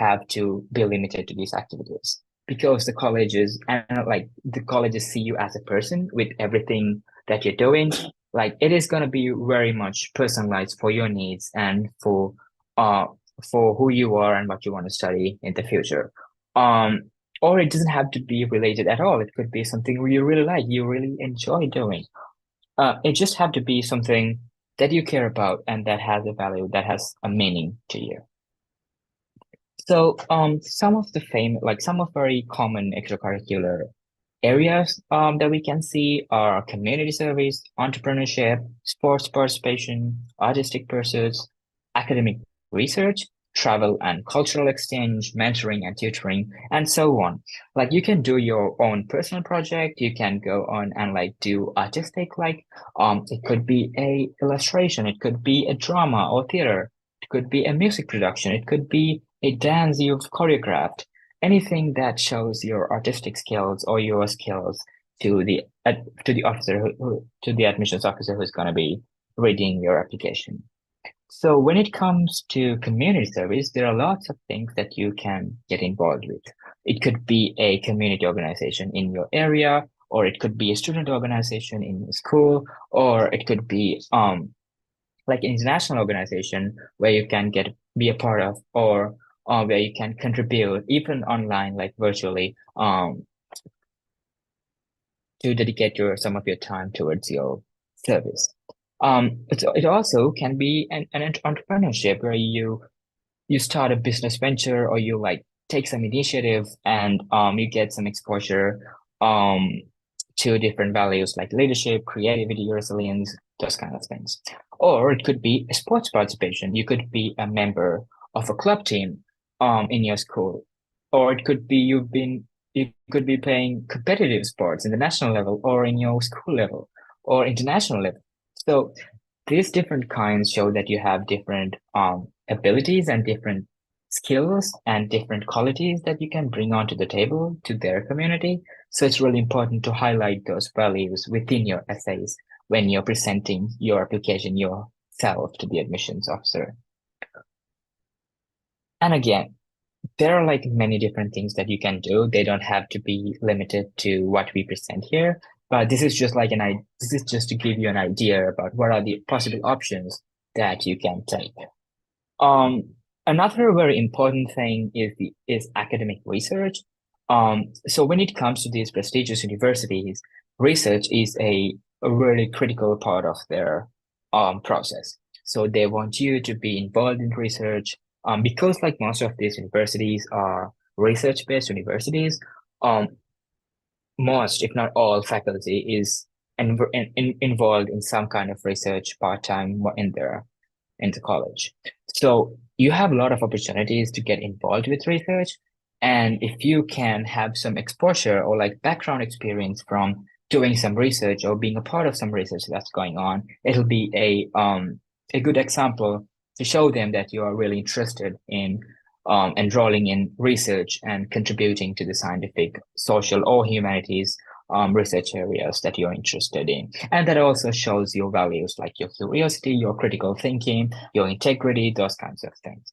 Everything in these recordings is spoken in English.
have to be limited to these activities because the colleges see you as a person with everything that you're doing. Like it is going to be very much personalized for your needs and uh for who you are and what you want to study in the future. Um, or it doesn't have to be related at all. It could be something you really like, you really enjoy doing. It just have to be something that you care about and that has a value, that has a meaning to you. So, some of the some of very common extracurricular areas that we can see are community service, entrepreneurship, sports participation, artistic pursuits, academic research, travel and cultural exchange, mentoring and tutoring, and so on. Like you can do your own personal project, you can go on and like do artistic, it could be a illustration, it could be a drama or theater, it could be a music production, it could be a dance you've choreographed, anything that shows your artistic skills or your skills to the officer to the admissions officer who's going to be reading your application. So when it comes to community service, there are lots of things that you can get involved with. It could be a community organization in your area, or it could be a student organization in your school, or it could be like an international organization where you can get be a part of, or where you can contribute even online, like virtually, to dedicate your some of your time towards your service. It also can be an entrepreneurship where you start a business venture or you like take some initiative and you get some exposure um to different values like leadership, creativity, resilience, those kind of things. Or it could be a sports participation. You could be a member of a club team in your school. Or it could be you could be playing competitive sports in the national level or in your school level or international level. So these different kinds show that you have different abilities and different skills and different qualities that you can bring onto the table to their community. So it's really important to highlight those values within your essays when you're presenting your application yourself to the admissions officer. And again, there are like many different things that you can do. They don't have to be limited to what we present here, but this is just to give you an idea about what are the possible options that you can take. Um, Another very important thing is academic research. So when it comes to these prestigious universities, research is a really critical part of their process. So they want you to be involved in research. Because like most of these universities are research-based universities, um, most, if not all, faculty is involved in some kind of research part-time in the college. So you have a lot of opportunities to get involved with research. And if you can have some exposure or like background experience from doing some research or being a part of some research that's going on, it'll be a good example to show them that you are really interested in enrolling in research and contributing to the scientific, social, or humanities research areas that you're interested in. And that also shows your values like your curiosity, your critical thinking, your integrity, those kinds of things.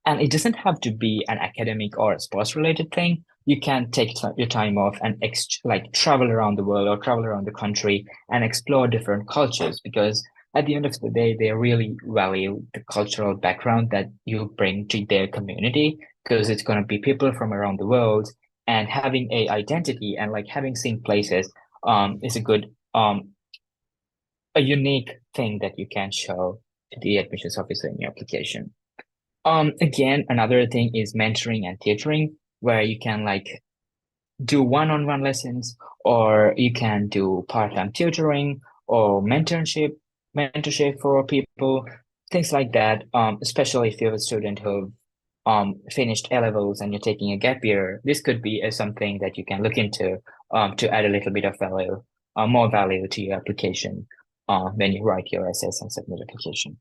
And it doesn't have to be an academic or a sports related thing. You can take your time off and like travel around the world or travel around the country and explore different cultures because at the end of the day, they really value the cultural background that you bring to their community because it's going to be people from around the world and having a identity and like having seen places is a unique thing that you can show to the admissions officer in your application. Again, another thing is mentoring and tutoring, where you can like do one-on-one lessons, or you can do part-time tutoring or mentorship for people, things like that. Especially if you're a student who finished A levels and you're taking a gap year, this could be something that you can look into to add a little bit of value, more value to your application when you write your essays and submit application.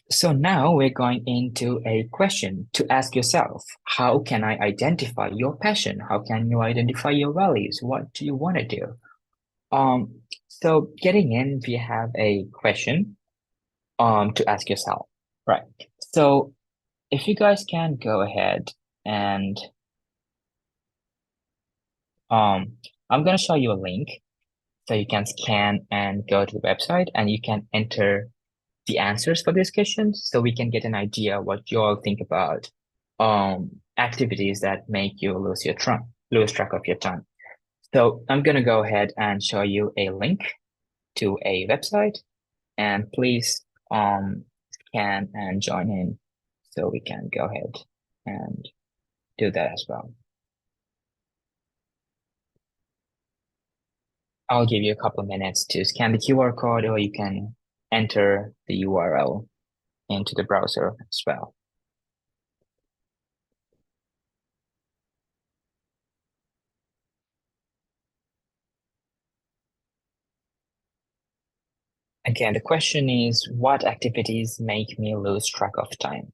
So now we're going into a question to ask yourself, how can I identify your passion? How can you identify your values? What do you want to do? So getting in, we have a question. to ask yourself. Right. So if you guys can go ahead and um I'm gonna show you a link so you can scan and go to the website and you can enter the answers for these questions so we can get an idea what you all think about activities that make you lose track of your time. So I'm gonna go ahead and show you a link to a website and please scan and join in so we can go ahead and do that as well. I'll give you a couple of minutes to scan the QR code or you can enter the URL into the browser as well. Again, the question is, what activities make me lose track of time?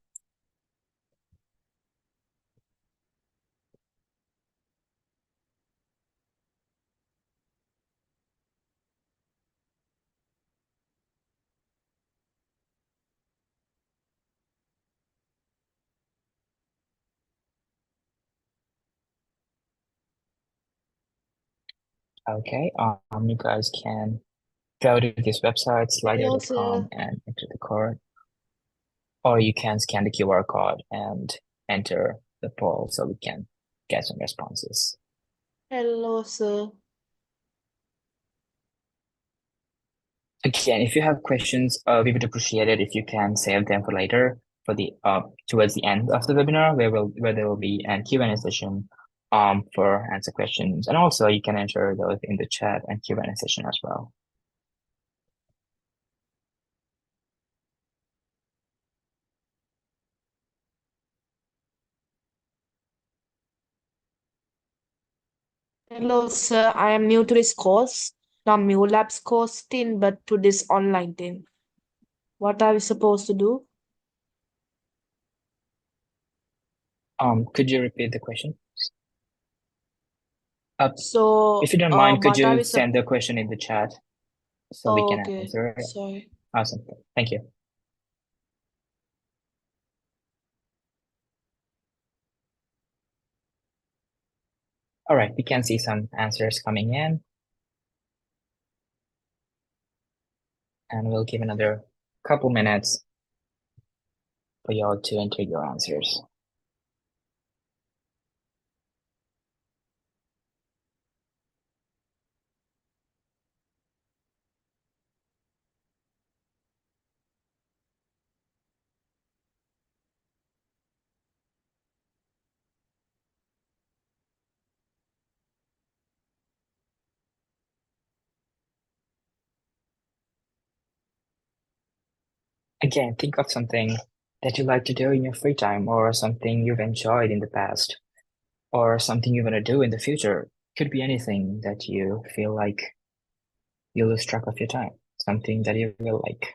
Okay, you guys can go to this website, Hello, sir. slider.com, and enter the code, or you can scan the QR code and enter the poll so we can get some responses. Hello, sir. Again, if you have questions, we would appreciate it if you can save them for later, for the towards the end of the webinar, where there will be an Q&A session for answer questions, and also you can enter those in the chat and Q&A session as well. Hello, sir. I am new to this course. From new labs course team, but to this online team. What are we supposed to do? Could you repeat the question? Uh, if So, you don't mind, could what are you we send the question in the chat so we can okay. answer it? Sorry. Awesome. Thank you. All right, we can see some answers coming in, and we'll give another couple minutes for y'all to enter your answers. Again, think of something that you like to do in your free time, or something you've enjoyed in the past, or something you're gonna do in the future. Could be anything that you feel like you lose track of your time, something that you will like.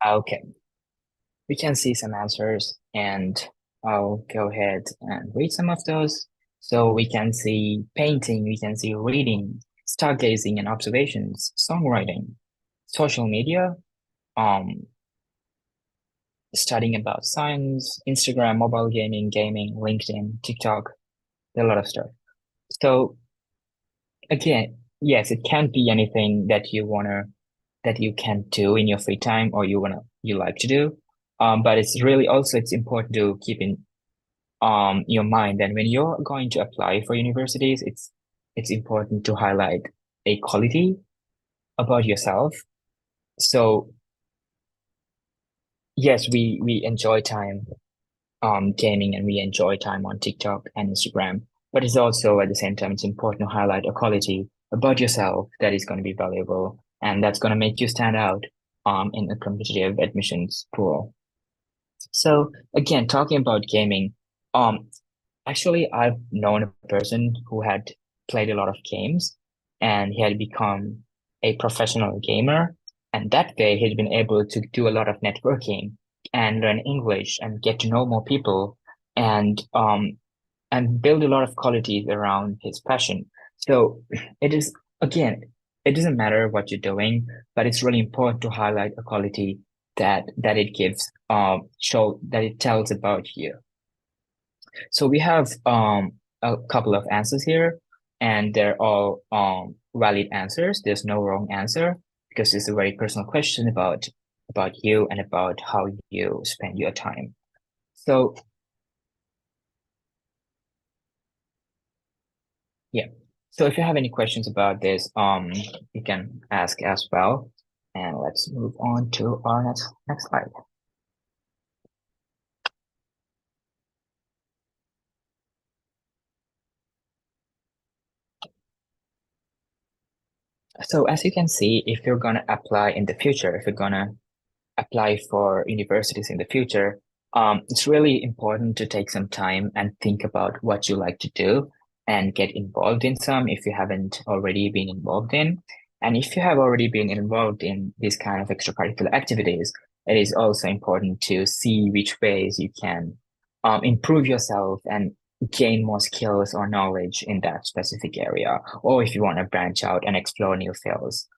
Okay, we can see some answers, and I'll go ahead and read some of those. So we can see painting, we can see reading, stargazing and observations, songwriting, social media, um, studying about science, Instagram, mobile gaming, LinkedIn, TikTok, a lot of stuff. So again, yes, it can be anything that you can do in your free time or you like to do. But it's really also it's important to keep in your mind that when you're going to apply for universities, it's important to highlight a quality about yourself. So yes, we enjoy time gaming and we enjoy time on TikTok and Instagram. But it's also at the same time, it's important to highlight a quality about yourself that is going to be valuable and that's going to make you stand out in a competitive admissions pool. So again, talking about gaming, um, actually I've known a person who had played a lot of games and he had become a professional gamer. And that way he'd been able to do a lot of networking and learn English and get to know more people and build a lot of qualities around his passion. So it is again, it doesn't matter what you're doing, but it's really important to highlight a quality that it gives show that it tells about you. So we have a couple of answers here, and they're all valid answers. There's no wrong answer because it's a very personal question about you and about how you spend your time. So yeah. So if you have any questions about this, you can ask as well. And let's move on to our next slide. So as you can see, if you're gonna apply in the future, if you're gonna apply for universities in the future, it's really important to take some time and think about what you like to do and get involved in some if you haven't already been involved in. And if you have already been involved in these kind of extracurricular activities, it is also important to see which ways you can improve yourself and gain more skills or knowledge in that specific area, or if you want to branch out and explore new fields.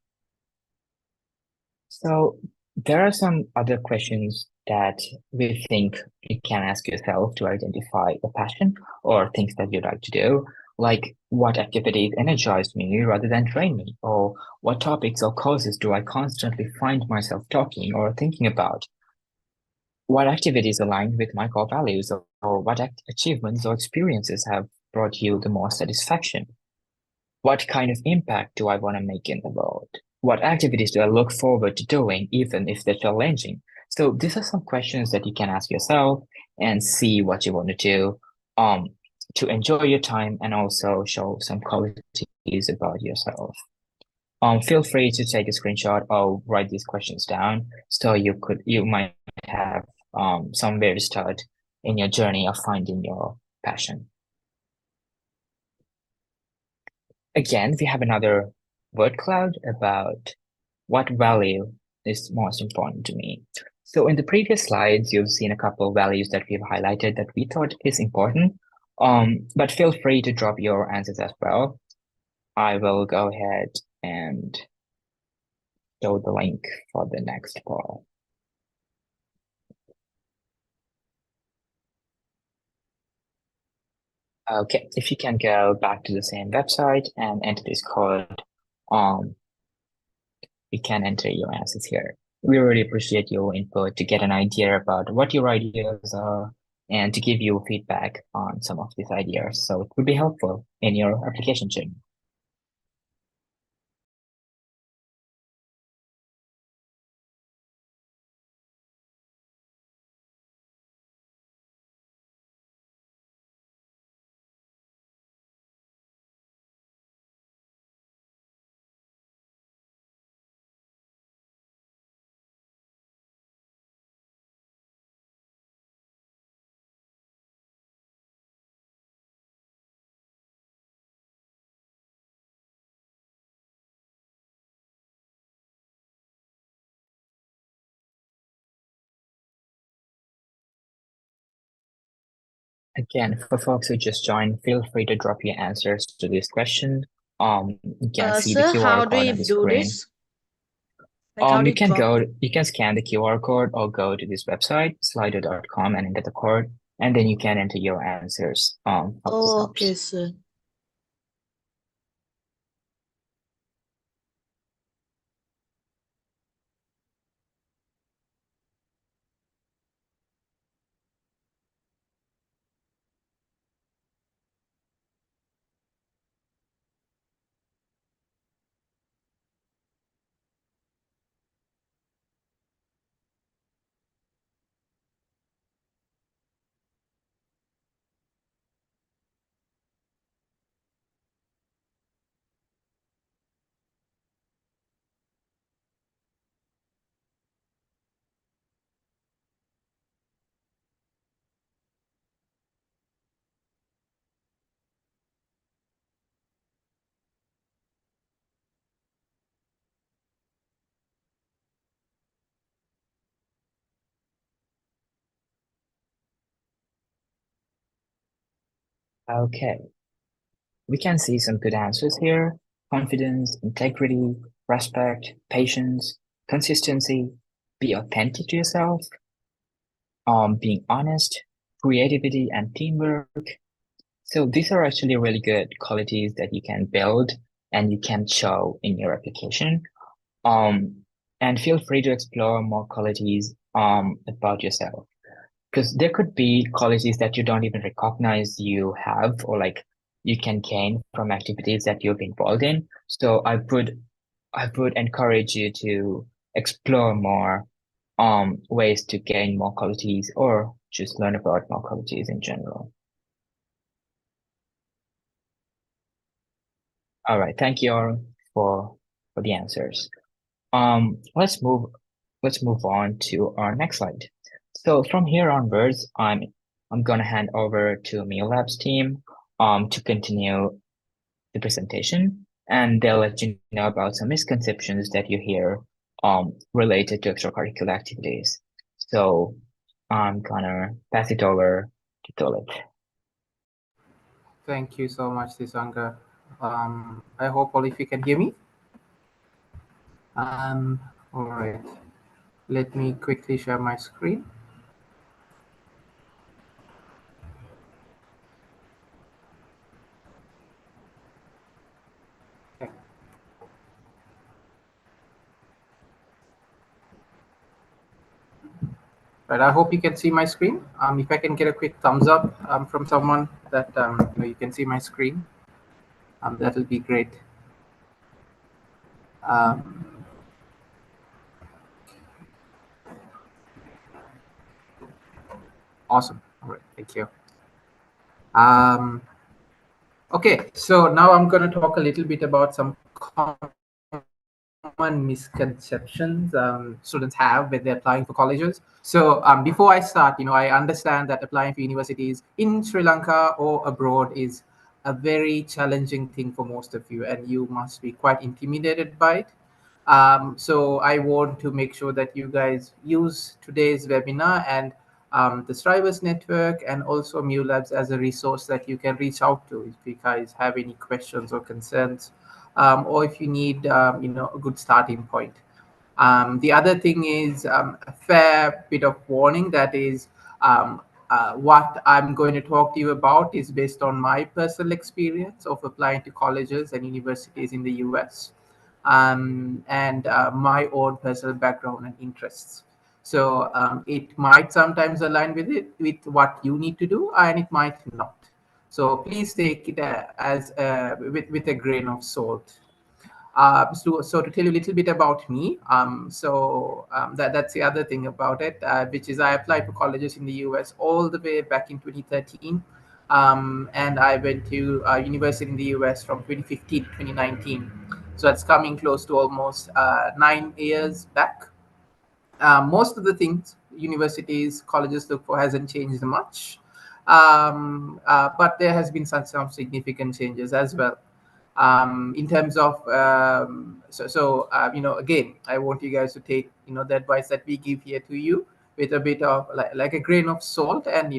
So there are some other questions that we think you can ask yourself to identify a passion or things that you'd like to do, like what activities energize me rather than drain me, or what topics or causes do I constantly find myself talking or thinking about? What activities align with my core values, or what achievements or experiences have brought you the most satisfaction? What kind of impact do I want to make in the world? What activities do I look forward to doing, even if they're challenging? So these are some questions that you can ask yourself and see what you want to do um, to enjoy your time and also show some qualities about yourself. Feel free to take a screenshot or write these questions down so you might have somewhere to start in your journey of finding your passion. Again, we have another word cloud about what value is most important to me. So in the previous slides, you've seen a couple of values that we've highlighted that we thought is important. But feel free to drop your answers as well. I will go ahead and show the link for the next poll. Okay, if you can go back to the same website and enter this code, um, you can enter your answers here. We really appreciate your input to get an idea about what your ideas are and to give you feedback on some of these ideas. So it would be helpful in your application journey. Again, for folks who just joined, feel free to drop your answers to this question. You can see the Sir, QR how do code you on the do screen. this? Like, how do you drop? You can scan the QR code or go to this website, slido.com, and enter the code, and then you can enter your answers. Hope this Oh, okay, helps. sir. Okay, we can see some good answers here. Confidence, integrity, respect, patience, consistency, be authentic to yourself, being honest, creativity, and teamwork. So these are actually really good qualities that you can build and you can show in your application. Um, and feel free to explore more qualities about yourself because there could be qualities that you don't even recognize you have or like you can gain from activities that you've involved in. So I would encourage you to explore more ways to gain more qualities or just learn about more qualities in general. All right, thank you all for the answers. Let's move on to our next slide. So from here onwards, I'm gonna hand over to Mio Labs team to continue the presentation, and they'll let you know about some misconceptions that you hear related to extracurricular activities. So I'm gonna pass it over to Tolit. Thank you so much, Sisanga. I hope all of you can hear me. All right. Let me quickly share my screen. Okay. Right. I hope you can see my screen. If I can get a quick thumbs up from someone that you can see my screen, that will be great. Um, awesome. All right. Thank you. Um, okay. So now I'm going to talk a little bit about some common misconceptions students have when they're applying for colleges. So before I start, I understand that applying for universities in Sri Lanka or abroad is a very challenging thing for most of you, and you must be quite intimidated by it. So I want to make sure that you guys use today's webinar and the Strivers Network and also Mu Labs as a resource that you can reach out to if you guys have any questions or concerns, or if you need a good starting point. The other thing is a fair bit of warning that is what I'm going to talk to you about is based on my personal experience of applying to colleges and universities in the US, and my own personal background and interests. So it might sometimes align with what you need to do, and it might not. So please take it as with a grain of salt. So to tell you a little bit about me, that's the other thing about it, which is I applied for colleges in the US all the way back in 2013, and I went to university in the US from 2015 to 2019. So that's coming close to almost 9 years back. Most of the things universities, colleges look for hasn't changed much, but there has been some significant changes as well. In terms of again, I want you guys to take the advice that we give here to you with a bit of like a grain of salt, and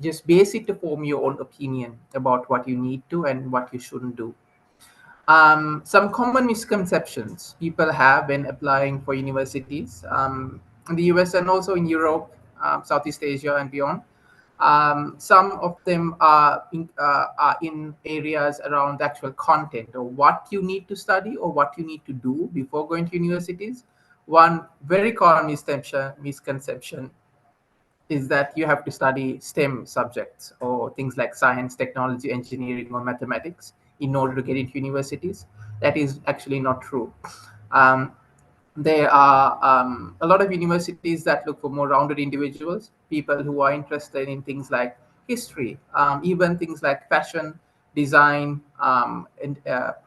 just base it to form your own opinion about what you need to and what you shouldn't do. Some common misconceptions people have when applying for universities in the US and also in Europe, Southeast Asia, and beyond. Some of them are in areas around the actual content or what you need to study or what you need to do before going to universities. One very common misconception is that you have to study STEM subjects or things like science, technology, engineering, or mathematics in order to get into universities. That is actually not true. Um, there are a lot of universities that look for more rounded individuals, people who are interested in things like history, even things like fashion, design, and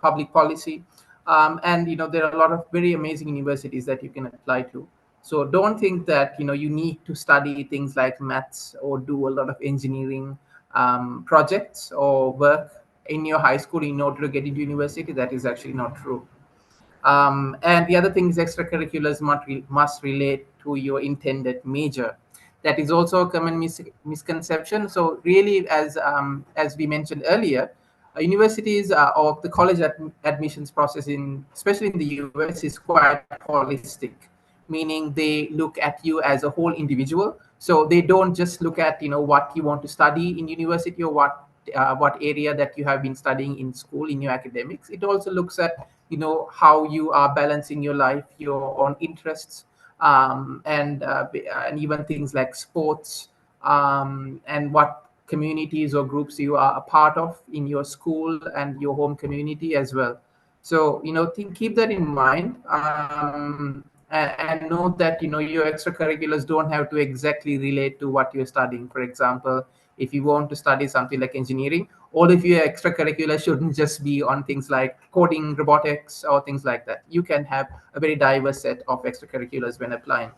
public policy. And there are a lot of very amazing universities that you can apply to. So don't think that you need to study things like maths or do a lot of engineering projects or work in your high school in order to get into university. That is actually not true. And the other thing is extracurriculars must relate to your intended major. That is also a common misconception. So really, as we mentioned earlier, universities or the college admissions process in, especially in the US, is quite holistic, meaning they look at you as a whole individual. So they don't just look at what you want to study in university, or what area that you have been studying in school in your academics. It also looks at how you are balancing your life, your own interests, and even things like sports, and what communities or groups you are a part of in your school and your home community as well. So keep that in mind, and know that your extracurriculars don't have to exactly relate to what you're studying. For example, if you want to study something like engineering, all of your extracurricular shouldn't just be on things like coding, robotics, or things like that. You can have a very diverse set of extracurriculars when applying.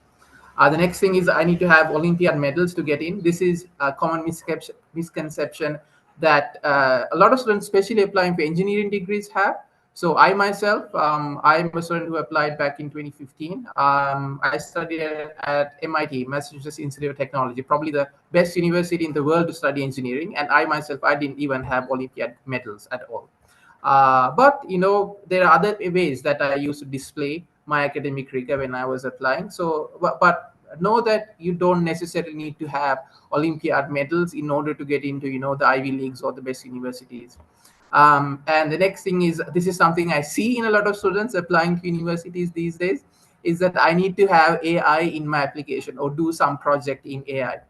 The next thing is I need to have Olympiad medals to get in. This is a common misconception that a lot of students, especially applying for engineering degrees, have. So I myself, I'm a student who applied back in 2015. I studied at MIT, Massachusetts Institute of Technology, probably the best university in the world to study engineering. And I myself, I didn't even have Olympiad medals at all. But there are other ways that I used to display my academic rigor when I was applying. So, but know that you don't necessarily need to have Olympiad medals in order to get into the Ivy Leagues or the best universities. And the next thing is, this is something I see in a lot of students applying to universities these days, is that I need to have AI in my application or do some project in AI.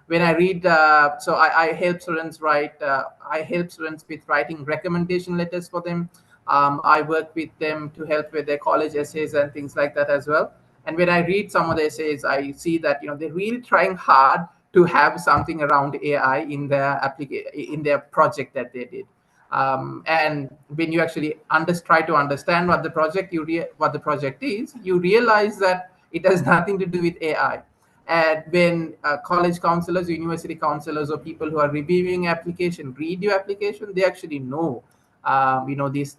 When I read, so I help students write, I help students with writing recommendation letters for them. I work with them to help with their college essays and things like that as well. And when I read some of the essays, I see that they're really trying hard to have something around AI in their in their project that they did. And when you actually try to understand what the project what the project is, you realize that it has nothing to do with AI. And when college counselors, university counselors, or people who are reviewing application read your application, they actually know,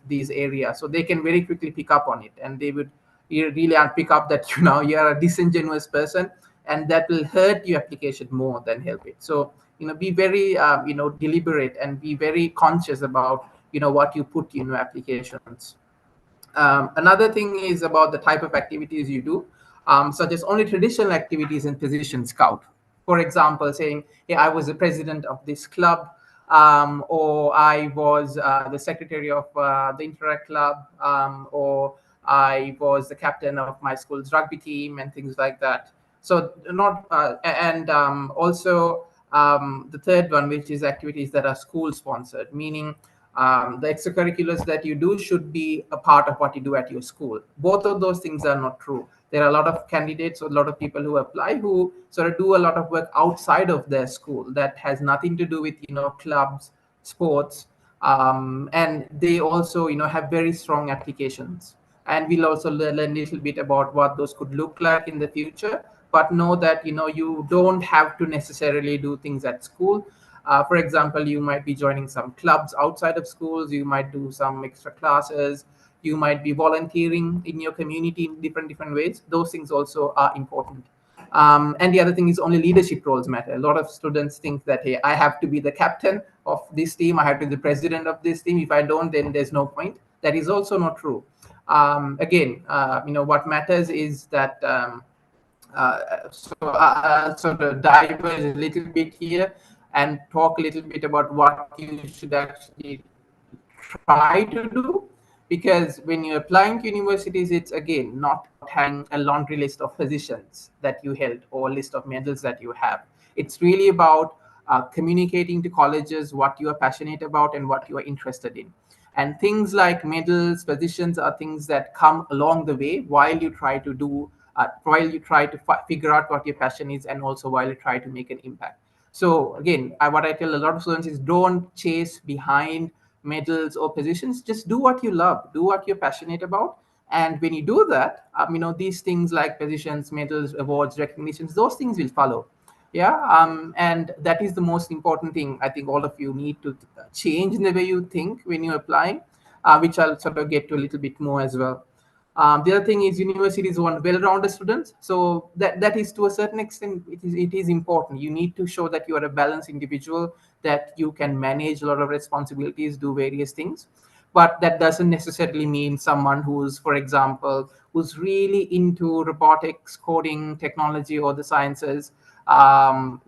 these areas, so they can very quickly pick up on it, and they would really pick up that you are a disingenuous person, and that will hurt your application more than help it. So be very deliberate and be very conscious about what you put in your applications. Another thing is about the type of activities you do, such as only traditional activities in position scout. For example, saying, hey, I was the president of this club, or I was the secretary of the Interact Club, or I was the captain of my school's rugby team, and things like that. So not and also the third one, which is activities that are school sponsored, meaning the extracurriculars that you do should be a part of what you do at your school. Both of those things are not true. There are a lot of candidates or a lot of people who apply who sort of do a lot of work outside of their school that has nothing to do with clubs, sports, and they also have very strong applications. And we'll also learn a little bit about what those could look like in the future. But know that you don't have to necessarily do things at school. For example, you might be joining some clubs outside of schools, you might do some extra classes, you might be volunteering in your community in different ways. Those things also are important. And the other thing is, only leadership roles matter. A lot of students think that, hey, I have to be the captain of this team, I have to be the president of this team. If I don't, then there's no point. That is also not true. Again, what matters is that so I'll sort of diverge a little bit here and talk a little bit about what you should actually try to do. Because when you're applying to universities, it's again not having a laundry list of positions that you held or a list of medals that you have. It's really about communicating to colleges what you are passionate about and what you are interested in. And things like medals, positions are things that come along the way while you try to figure out what your passion is, and also while you try to make an impact. So again, what I tell a lot of students is, don't chase behind medals or positions. Just do what you love, do what you're passionate about. And when you do that, these things like positions, medals, awards, recognitions, those things will follow. Yeah. And that is the most important thing I think all of you need to change in the way you think when you're applying, which I'll sort of get to a little bit more as well. The other thing is universities want well-rounded students. So that is to a certain extent, it is important. You need to show that you are a balanced individual, that you can manage a lot of responsibilities, do various things. But that doesn't necessarily mean someone who's, for example, who's really into robotics, coding, technology, or the sciences, will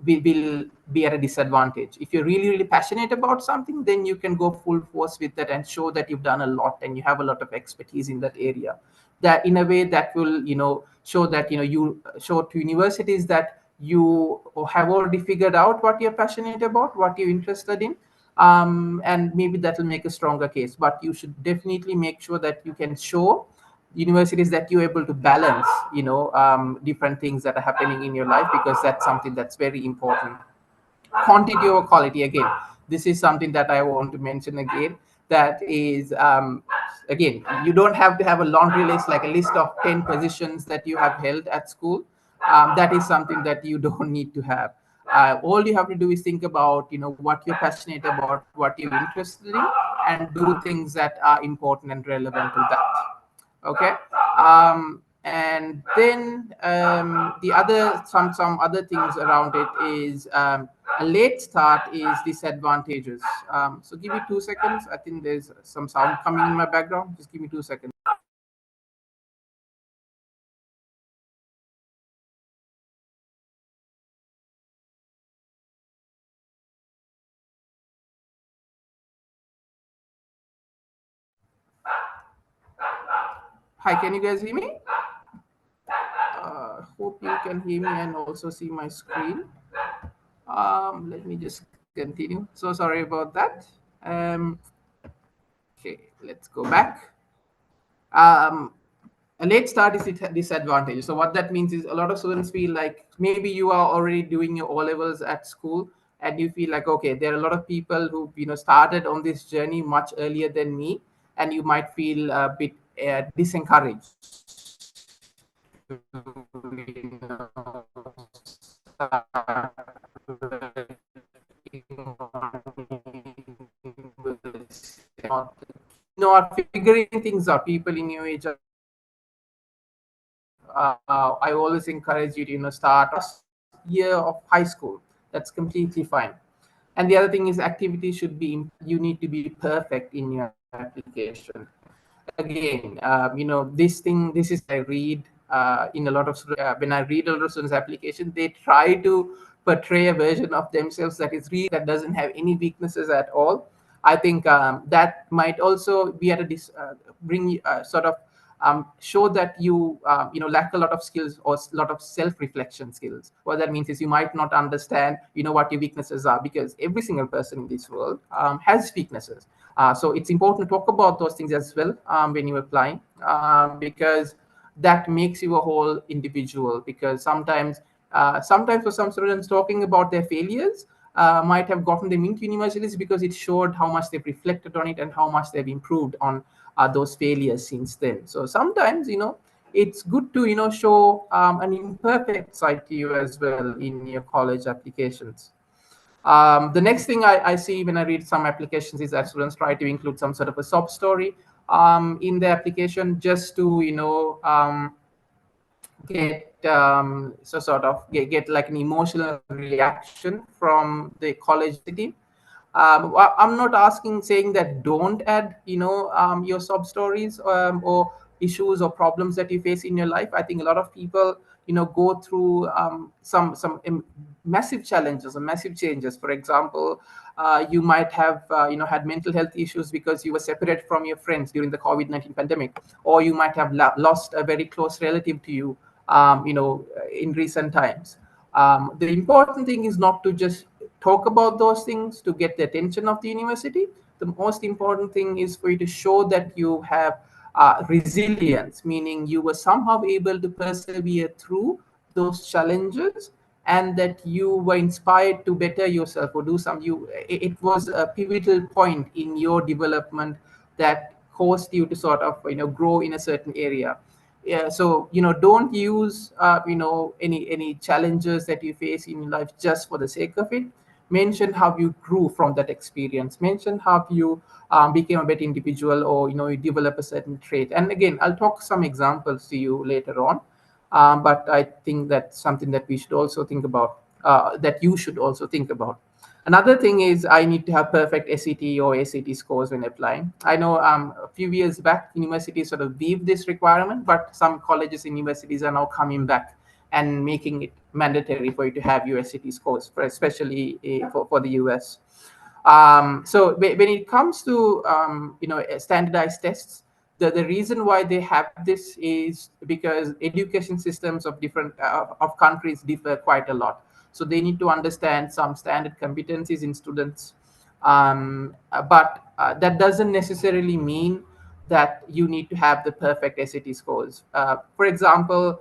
be at a disadvantage. If you're really, really passionate about something, then you can go full force with that and show that you've done a lot and you have a lot of expertise in that area. That in a way that will, show that, you show to universities that you have already figured out what you're passionate about, what you're interested in. And maybe that will make a stronger case. But you should definitely make sure that you can show universities that you're able to balance, different things that are happening in your life, because that's something that's very important. Quantity over quality, again, this is something that I want to mention again. That is, again, you don't have to have a laundry list, like a list of 10 positions that you have held at school. That is something that you don't need to have. All you have to do is think about, what you're passionate about, what you're interested in, and do things that are important and relevant to that. Okay. And then, the other some other things around it is, a late start is disadvantageous. So give me 2 seconds. I think there's some sound coming in my background. Just give me 2 seconds. Hi, can you guys hear me? Hope you can hear me and also see my screen. Let me just continue. So sorry about that. Okay, let's go back. Um, a late start is a disadvantage. So what that means is, a lot of students feel like maybe you are already doing your O levels at school, and you feel like, okay, there are a lot of people who, started on this journey much earlier than me, and you might feel a bit disencouraged are figuring things out. People in your age are, I always encourage you to, start year of high school. That's completely fine. And the other thing is, activity should be, you need to be perfect in your application. Again, this is I read, in a lot of when I read a lot of students' application, they try to portray a version of themselves that is real, that doesn't have any weaknesses at all. I think, that might also be at a bring, sort of, show that you, lack a lot of skills, or a lot of self-reflection skills. What that means is, you might not understand, what your weaknesses are, because every single person in this world, has weaknesses. So it's important to talk about those things as well, when you're applying, because that makes you a whole individual. Because sometimes for some students, talking about their failures might have gotten them into universities, because it showed how much they've reflected on it and how much they've improved on those failures since then. So sometimes, it's good to, show an imperfect side to you as well in your college applications. The next thing I see when I read some applications is that students try to include some sort of a sob story in the application, just to, get, so sort of get like an emotional reaction from the college city. I'm not saying that don't add, your sub stories, or issues or problems that you face in your life. I think a lot of people, go through, some massive challenges or massive changes. For example, you might have, had mental health issues because you were separated from your friends during the COVID-19 pandemic, or you might have lost a very close relative to you, in recent times. The important thing is not to just talk about those things to get the attention of the university. The most important thing is for you to show that you have resilience, meaning you were somehow able to persevere through those challenges, and that you were inspired to better yourself or do some. It was a pivotal point in your development that caused you to sort of, grow in a certain area. Yeah, so, don't use, any challenges that you face in life just for the sake of it. mention how you grew from that experience, mention how you became a better individual, or you develop a certain trait. And again, I'll talk some examples to you later on, but I think that's something that we should also think about, that you should also think about. Another thing is I need to have perfect SET or ACT scores when applying. I know a few years back, universities sort of waived this requirement, but some colleges and universities are now coming back and making it mandatory for you to have your SAT scores, especially for the US. So when it comes to standardized tests, the reason why they have this is because education systems of different of countries differ quite a lot. So they need to understand some standard competencies in students, but that doesn't necessarily mean that you need to have the perfect SAT scores. For example,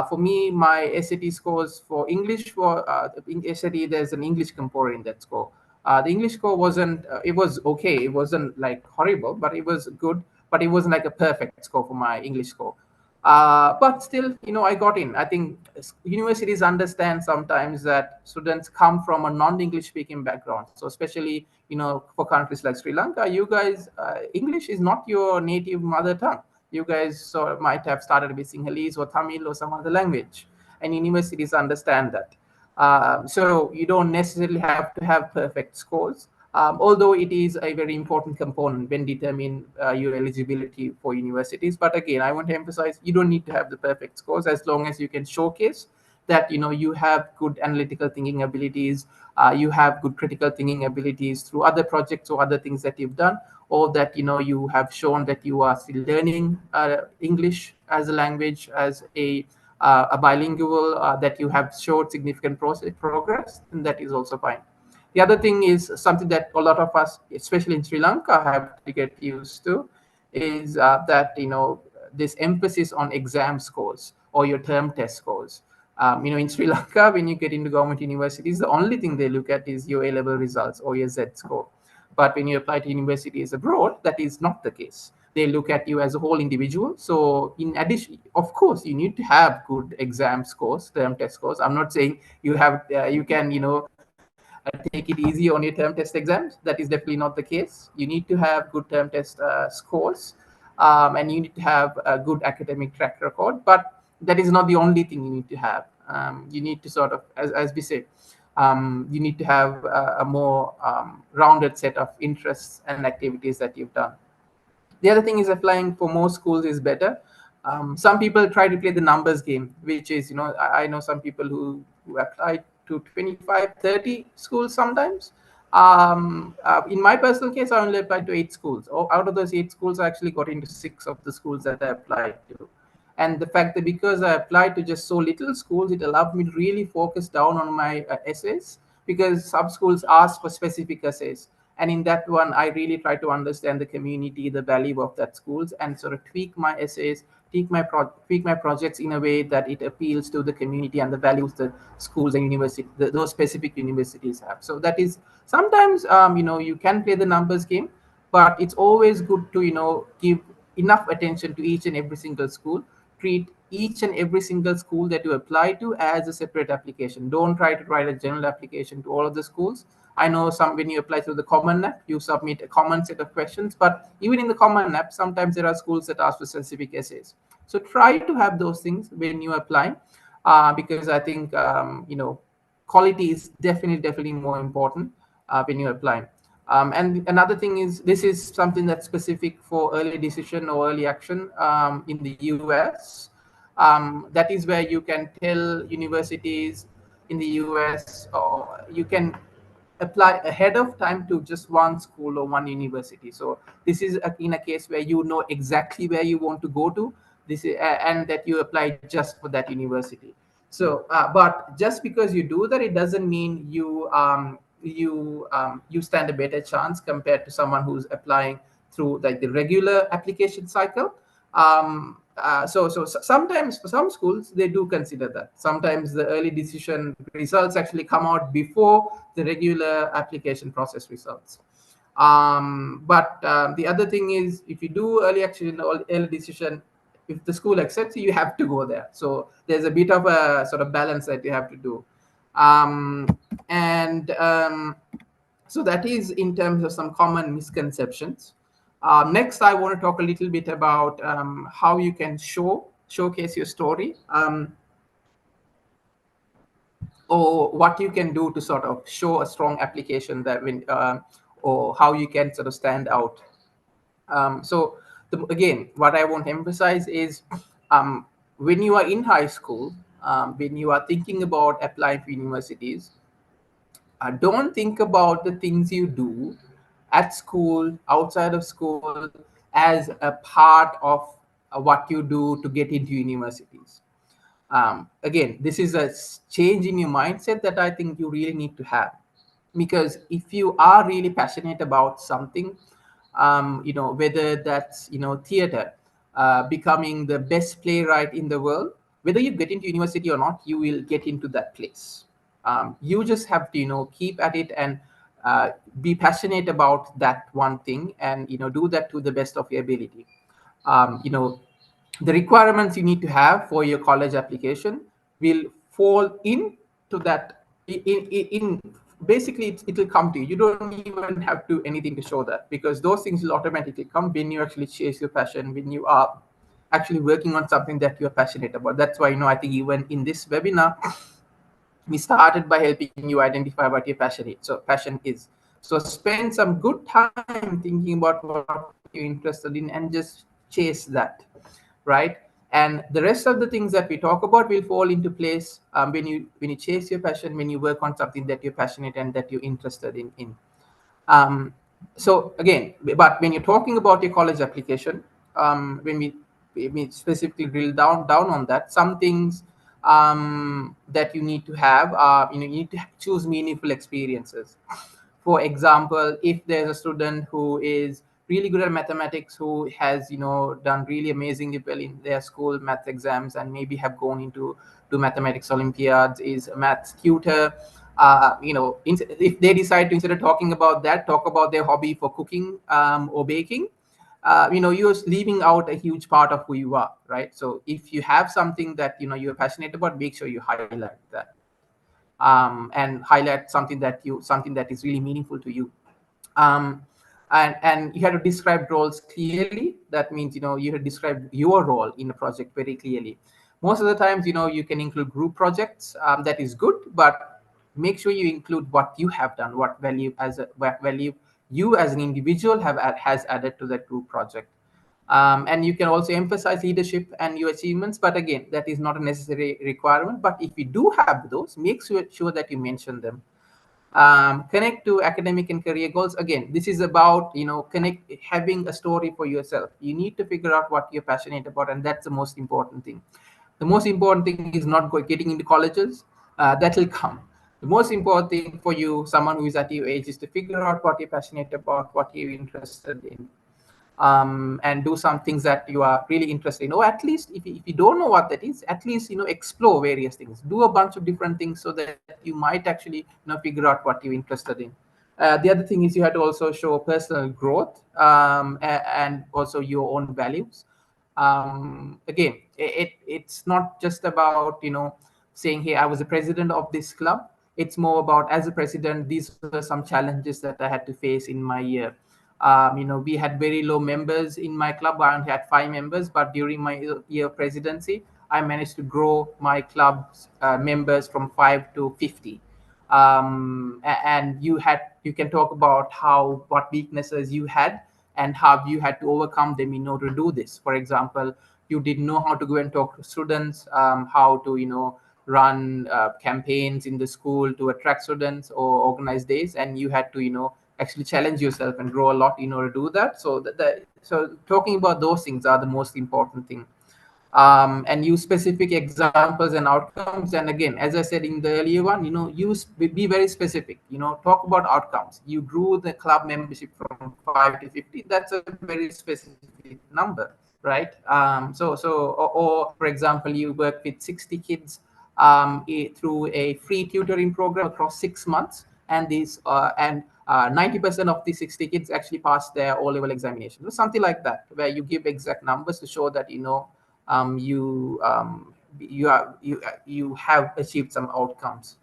for me, my SAT scores for English, for SAT, there's an English component in that score. The English score wasn't, it was okay. It wasn't like horrible, but it was good. But it wasn't like a perfect score for my English score. But still, I got in. I think universities understand sometimes that students come from a non-English speaking background. So especially, for countries like Sri Lanka, you guys, English is not your native mother tongue. You guys might have started with Sinhalese or Tamil or some other language, and universities understand that. So you don't necessarily have to have perfect scores, although it is a very important component when determining your eligibility for universities. But again, I want to emphasize, you don't need to have the perfect scores as long as you can showcase that you have good analytical thinking abilities, you have good critical thinking abilities through other projects or other things that you've done, or that you have shown that you are still learning English as a language, as a bilingual, that you have showed significant progress, and that is also fine. The other thing is something that a lot of us, especially in Sri Lanka, have to get used to, is that this emphasis on exam scores or your term test scores. In Sri Lanka, when you get into government universities, the only thing they look at is your A-level results or your Z score. But when you apply to universities abroad, that is not the case. They look at you as a whole individual. So in addition, of course, you need to have good exam scores, term test scores. I'm not saying you can take it easy on your term test exams. That is definitely not the case. You need to have good term test scores, and you need to have a good academic track record. But that is not the only thing you need to have. You need to sort of, as we say, you need to have a more rounded set of interests and activities that you've done. The other thing is applying for more schools is better. Some people try to play the numbers game, which is, I know some people who apply to 25, 30 schools sometimes. In my personal case, I only applied to 8 schools. Out of those 8 schools, I actually got into 6 of the schools that I applied to. And the fact that because I applied to just so little schools, it allowed me to really focus down on my essays, because some schools ask for specific essays. And in that one, I really try to understand the community, the value of that schools, and sort of tweak my essays, tweak my projects in a way that it appeals to the community and the values the schools and university, those specific universities have. So that is sometimes, you can play the numbers game, but it's always good to give enough attention to each and every single school. Treat each and every single school that you apply to as a separate application. Don't try to write a general application to all of the schools. I know some, when you apply through the Common App, you submit a common set of questions, but even in the Common App, sometimes there are schools that ask for specific essays. So try to have those things when you apply, because I think quality is definitely more important when you apply. And another thing is, this is something that's specific for early decision or early action in the US. That is where you can tell universities in the US, or you can apply ahead of time to just one school or one university. So this is in a case where you know exactly where you want to go to, this is, and that you apply just for that university. So but just because you do that, it doesn't mean you stand a better chance compared to someone who's applying through like the regular application cycle. So sometimes for some schools they do consider that. Sometimes the early decision results actually come out before the regular application process results. But the other thing is, if you do early action or early decision, if the school accepts you, you have to go there. So there's a bit of a sort of balance that you have to do. um, and so that is in terms of some common misconceptions. Next, I want to talk a little bit about how you can showcase your story, or what you can do to sort of show a strong application that when, or how you can sort of stand out. Again, what I want to emphasize is, when you are in high school, when you are thinking about applying for universities, don't think about the things you do at school, outside of school, as a part of what you do to get into universities. Again, this is a change in your mindset that I think you really need to have, because if you are really passionate about something, whether that's theater, becoming the best playwright in the world, whether you get into university or not, you will get into that place. You just have to keep at it and be passionate about that one thing, and do that to the best of your ability. The requirements you need to have for your college application will fall into that in basically it will come to you. You don't even have to anything to show that, because those things will automatically come when you actually chase your passion, when you are actually working on something that you're passionate about. That's why I think even in this webinar we started by helping you identify what your passion is. So spend some good time thinking about what you're interested in and just chase that, right? And the rest of the things that we talk about will fall into place when you chase your passion, when you work on something that you're passionate and that you're interested in. um, so again, but when you're talking about your college application, when we specifically drill down on that, some things that you need to have, you need to choose meaningful experiences. For example, if there's a student who is really good at mathematics, who has done really amazingly well in their school math exams, and maybe have gone into mathematics olympiads, is a math tutor. If they decide to, instead of talking about that, talk about their hobby for cooking or baking, you're leaving out a huge part of who you are, right? So if you have something that you're passionate about, make sure you highlight that, and highlight something that is really meaningful to you. um, and you have to describe roles clearly. That means you have to describe your role in a project very clearly. Most of the times you can include group projects. That is good, but make sure you include what you have done, what value you as an individual has added to that group project. And you can also emphasize leadership and your achievements, but again, that is not a necessary requirement. But if you do have those, make sure that you mention them. Connect to academic and career goals. Again, this is about having a story for yourself. You need to figure out what you're passionate about, and that's the most important thing. The most important thing is not getting into colleges. That will come. The most important thing for you, someone who is at your age, is to figure out what you're passionate about, what you're interested in, and do some things that you are really interested in. Or at least if you don't know what that is, at least explore various things, do a bunch of different things, so that you might actually figure out what you're interested in. The other thing is, you have to also show personal growth, and also your own values. Again, it's not just about saying, hey, I was the president of this club. It's more about, as a president, these were some challenges that I had to face in my year. We had very low members in my club. I only had 5 members, but during my year of presidency, I managed to grow my club's members from 5 to 50. And you can talk about what weaknesses you had and how you had to overcome them in order to do this. For example, you didn't know how to go and talk to students, how to run campaigns in the school to attract students or organize days, and you had to actually challenge yourself and grow a lot in order to do that. So talking about those things are the most important thing. And use specific examples and outcomes. And again, as I said in the earlier one, be very specific. Talk about outcomes. You grew the club membership from 5 to 50. That's a very specific number, right? Or for example, you work with 60 kids through a free tutoring program across 6 months, and 90% of the 60 kids actually pass their O-level examination, something like that, where you give exact numbers to show that you have achieved some outcomes.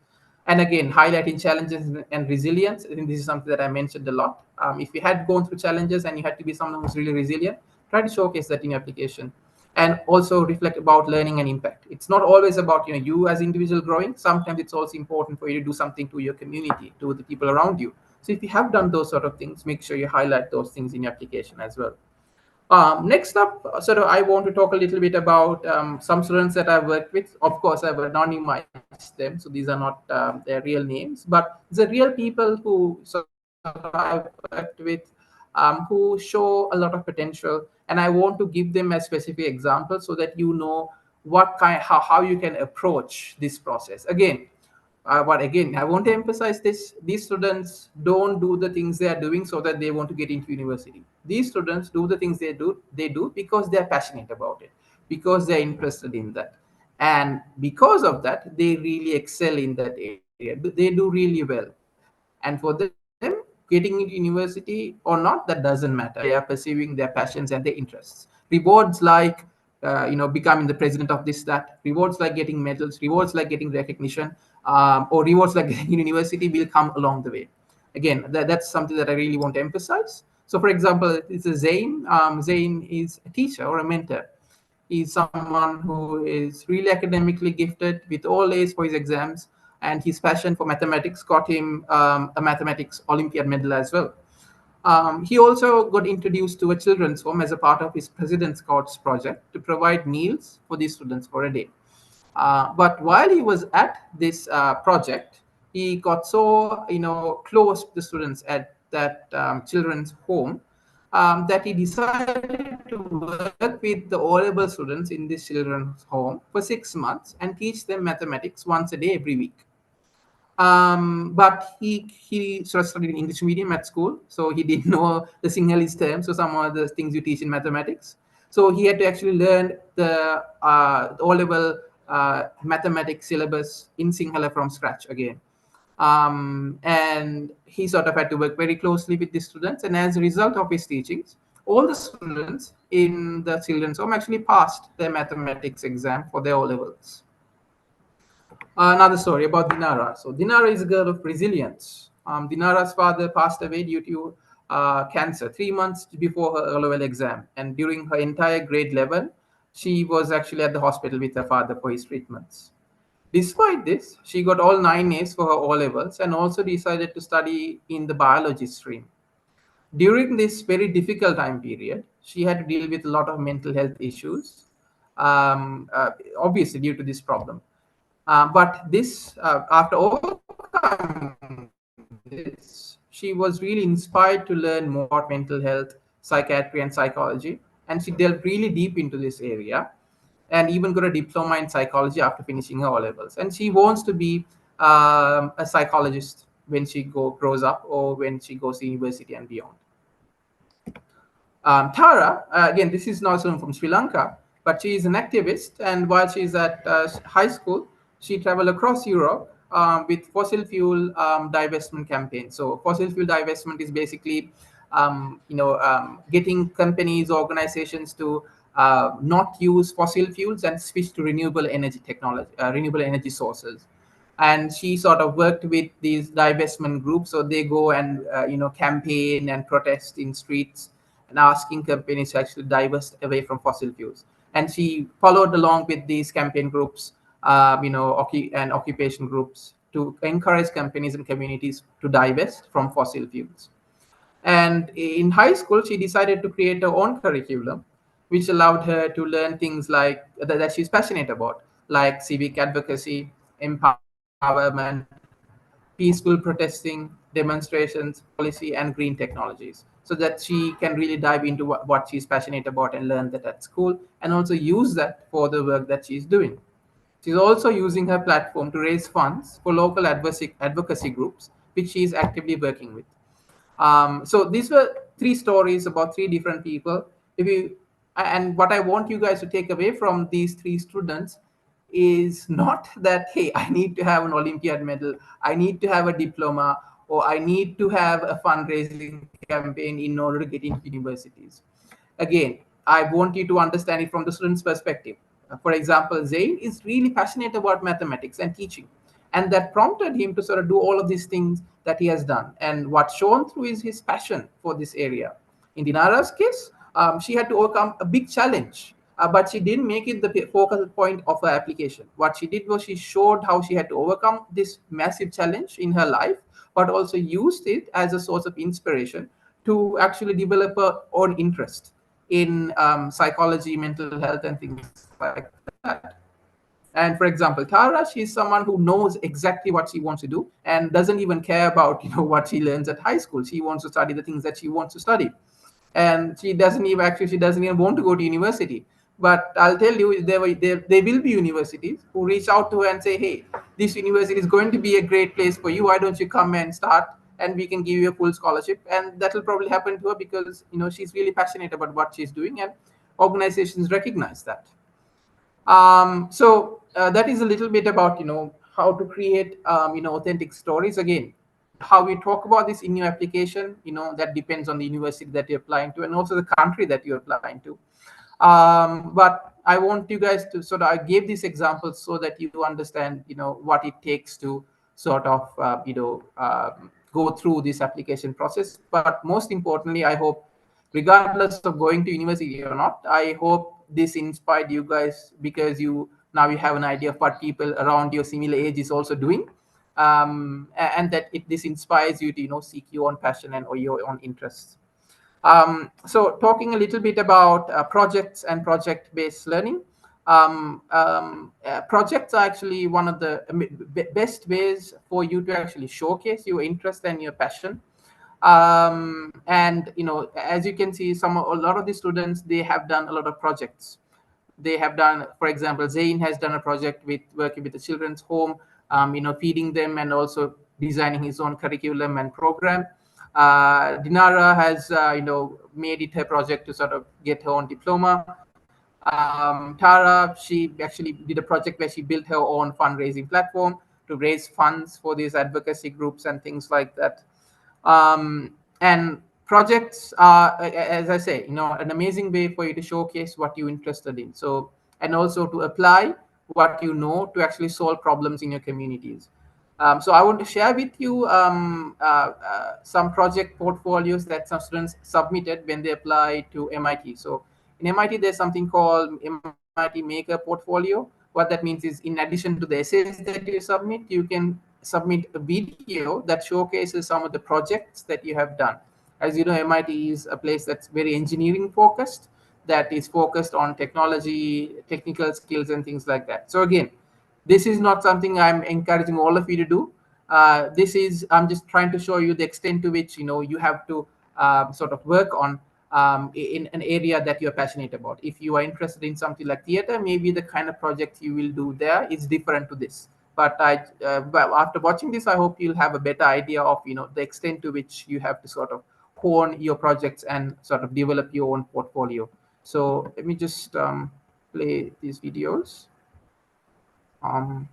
And again, highlighting challenges and resilience. I think this is something that I mentioned a lot. If you had gone through challenges and you had to be someone who's really resilient, try to showcase that in your application. And also reflect about learning and impact. It's not always about you as individual growing. Sometimes it's also important for you to do something to your community, to the people around you. So if you have done those sort of things, make sure you highlight those things in your application as well. Next up, I want to talk a little bit about some students that I've worked with. Of course, I've anonymized them, so these are not their real names, but the real people who I've worked with, who show a lot of potential, and I want to give them a specific example so that you know how you can approach this process. But again, I want to emphasize this: these students don't do the things they are doing so that they want to get into university. These students do the things they do because they are passionate about it, because they're interested in that, and because of that, they really excel in that area. They do really well, and for them, getting into university or not, that doesn't matter. They are pursuing their passions and their interests. Rewards like becoming the president of this, that, rewards like getting medals, rewards like getting recognition, or rewards like getting in university will come along the way. Again, that's something that I really want to emphasize. So for example, it's a Zain. Zain is a teacher or a mentor. He's someone who is really academically gifted with all A's for his exams, and his passion for mathematics got him a mathematics Olympiad medal as well. He also got introduced to a children's home as a part of his President Scouts project to provide meals for these students for a day. But while he was at this project, he got so close to the students at that children's home, that he decided to work with the O-level students in this children's home for 6 months and teach them mathematics once a day every week. But he sort of studied in English medium at school, so he didn't know the Sinhalese terms, so some of the things you teach in mathematics. So he had to actually learn the O-level mathematics syllabus in Sinhala from scratch again. And he sort of had to work very closely with the students, and as a result of his teachings, all the students in the children's home actually passed their mathematics exam for their O-levels. Another story about Dinara. So Dinara is a girl of resilience. Dinara's father passed away due to cancer 3 months before her O-level exam, and during her entire grade 11, she was actually at the hospital with her father for his treatments. Despite this, she got all 9 A's for her O-levels and also decided to study in the biology stream. During this very difficult time period, she had to deal with a lot of mental health issues, obviously due to this problem. But after overcoming this, she was really inspired to learn more about mental health, psychiatry, and psychology. And she delved really deep into this area and even got a diploma in psychology after finishing her O levels. And she wants to be a psychologist when she grows up or when she goes to university and beyond. Tara, again, this is not someone from Sri Lanka, but she is an activist. And while she's at high school, she traveled across Europe with fossil fuel divestment campaigns. So fossil fuel divestment is basically, getting companies, organizations to not use fossil fuels and switch to renewable energy technology, renewable energy sources. And she sort of worked with these divestment groups, so they go and campaign and protest in streets and asking companies to actually divest away from fossil fuels. And she followed along with these campaign groups, and occupation groups to encourage companies and communities to divest from fossil fuels. And in high school, she decided to create her own curriculum, which allowed her to learn things like that she's passionate about, like civic advocacy, empowerment, peaceful protesting, demonstrations, policy, and green technologies, so that she can really dive into what she's passionate about and learn that at school, and also use that for the work that she's doing. She's also using her platform to raise funds for local advocacy groups, which she is actively working with. So these were three stories about three different people. If you and what I want you guys to take away from these three students is not that, hey, I need to have an Olympiad medal, I need to have a diploma, or I need to have a fundraising campaign in order to get into universities. Again, I want you to understand it from the student's perspective. For example, Zain is really passionate about mathematics and teaching. and that prompted him to sort of do all of these things that he has done. And what shown through is his passion for this area. In Dinara's case, she had to overcome a big challenge, but she didn't make it the focal point of her application. What she did was she showed how she had to overcome this massive challenge in her life, but also used it as a source of inspiration to actually develop her own interest in psychology, mental health, and things like that. And for example, Tara, she's someone who knows exactly what she wants to do and doesn't even care about what she learns at high school. She wants to study the things that she wants to study, and she doesn't even want to go to university. But I'll tell you, there will be universities who reach out to her and say, hey, this university is going to be a great place for you. Why don't you come and start, and we can give you a full scholarship? And that will probably happen to her because she's really passionate about what she's doing, and organizations recognize that. So that is a little bit about how to create authentic stories. Again, how we talk about this in your application, that depends on the university that you're applying to and also the country that you're applying to. But I want you guys to sort of, I gave these examples so that you understand what it takes to sort of go through this application process. But most importantly, I hope, regardless of going to university or not, I hope this inspired you guys, because you have an idea of what people around your similar age is also doing, and that this inspires you to seek your own passion and or your own interests. So talking a little bit about projects and project-based learning. Projects are actually one of the best ways for you to actually showcase your interest and your passion. And as you can see, a lot of the students, they have done a lot of projects. They have done, for example, Zain has done a project with working with the children's home, feeding them and also designing his own curriculum and program. Dinara has made it her project to sort of get her own diploma. Tara, she actually did a project where she built her own fundraising platform to raise funds for these advocacy groups and things like that. And projects are, as I say, an amazing way for you to showcase what you're interested in. So, and also to apply what you know to actually solve problems in your communities. So I want to share with you some project portfolios that some students submitted when they applied to MIT. So in MIT, there's something called MIT Maker Portfolio. What that means is, in addition to the essays that you submit, you can submit a video that showcases some of the projects that you have done. As you know, MIT is a place that's very engineering focused, that is focused on technology, technical skills, and things like that. So again, this is not something I'm encouraging all of you to do. I'm just trying to show you the extent to which you have to sort of work on in an area that you're passionate about. If you are interested in something like theater, maybe the kind of project you will do there is different to this. But after watching this, I hope you'll have a better idea of the extent to which you have to sort of hone your projects and sort of develop your own portfolio. So let me just play these videos. Um,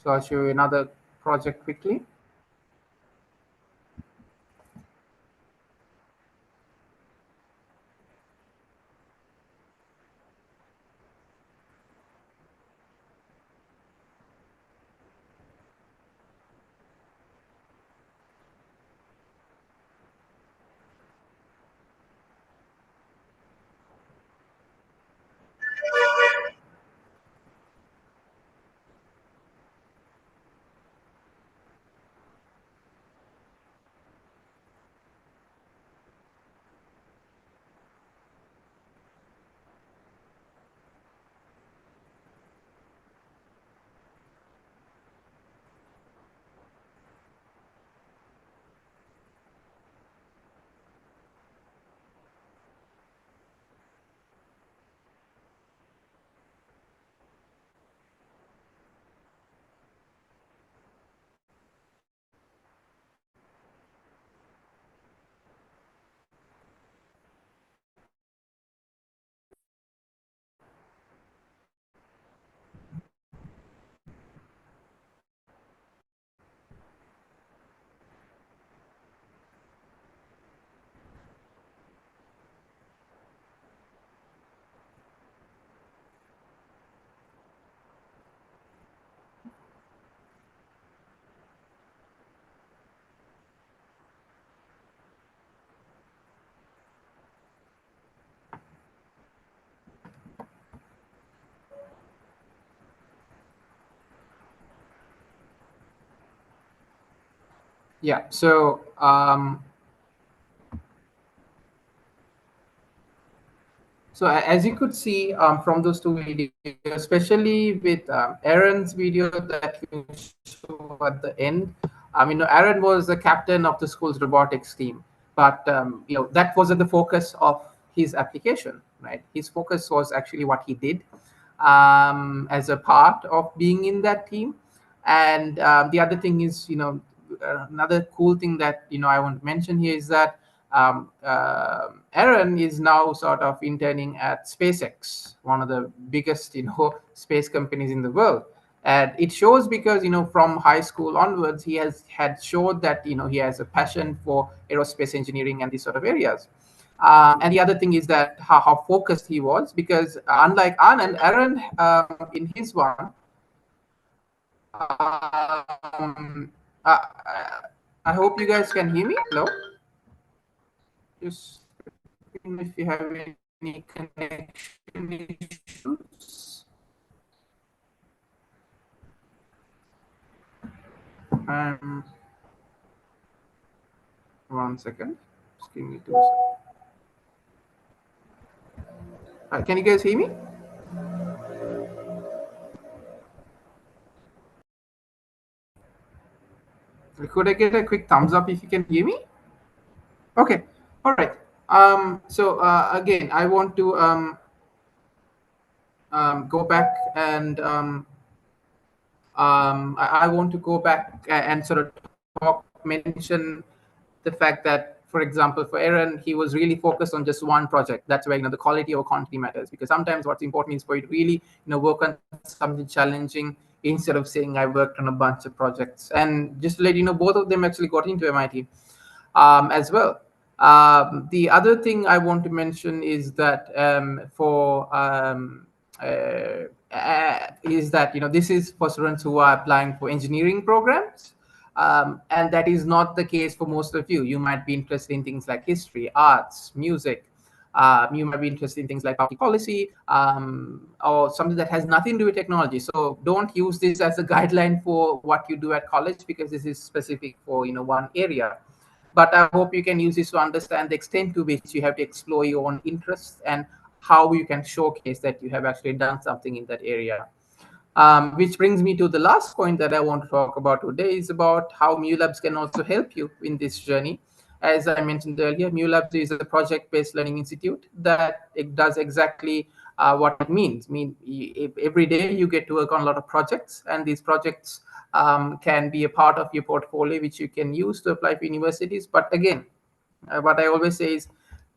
So I'll show you another project quickly. Yeah. So as you could see from those two videos, especially with Aaron's video that you show at the end, Aaron was the captain of the school's robotics team, but that wasn't the focus of his application, right? His focus was actually what he did as a part of being in that team. And the other thing is, another cool thing that I want to mention here is that Aaron is now sort of interning at SpaceX, one of the biggest space companies in the world. And it shows because from high school onwards he has had showed that he has a passion for aerospace engineering and these sort of areas. And the other thing is that how focused he was, because unlike Anand, Aaron in his one, um, uh, I hope you guys can hear me. Hello, just if you have any connection issues. Um, 1 second. Just give me 2 seconds. Can you guys hear me? Could I get a quick thumbs up if you can hear me? Okay. All right. So again, I want to go back and I want to go back and sort of mention the fact that, for example, for Aaron, he was really focused on just one project. That's where the quality or quantity matters, because sometimes what's important is for you to really work on something challenging instead of saying I worked on a bunch of projects. And just to let you know, both of them actually got into MIT as well. The other thing I want to mention is that is that this is for students who are applying for engineering programs, and that is not the case for most of you. You might be interested in things like history, arts, music. You might be interested in things like public policy, or something that has nothing to do with technology. So don't use this as a guideline for what you do at college, because this is specific for one area. But I hope you can use this to understand the extent to which you have to explore your own interests and how you can showcase that you have actually done something in that area. Which brings me to the last point that I want to talk about today, is about how MuLabs can also help you in this journey. As I mentioned earlier, MuLabs is a project-based learning institute that it does exactly what it means. Every day you get to work on a lot of projects, and these projects can be a part of your portfolio, which you can use to apply for universities. But again, what I always say is,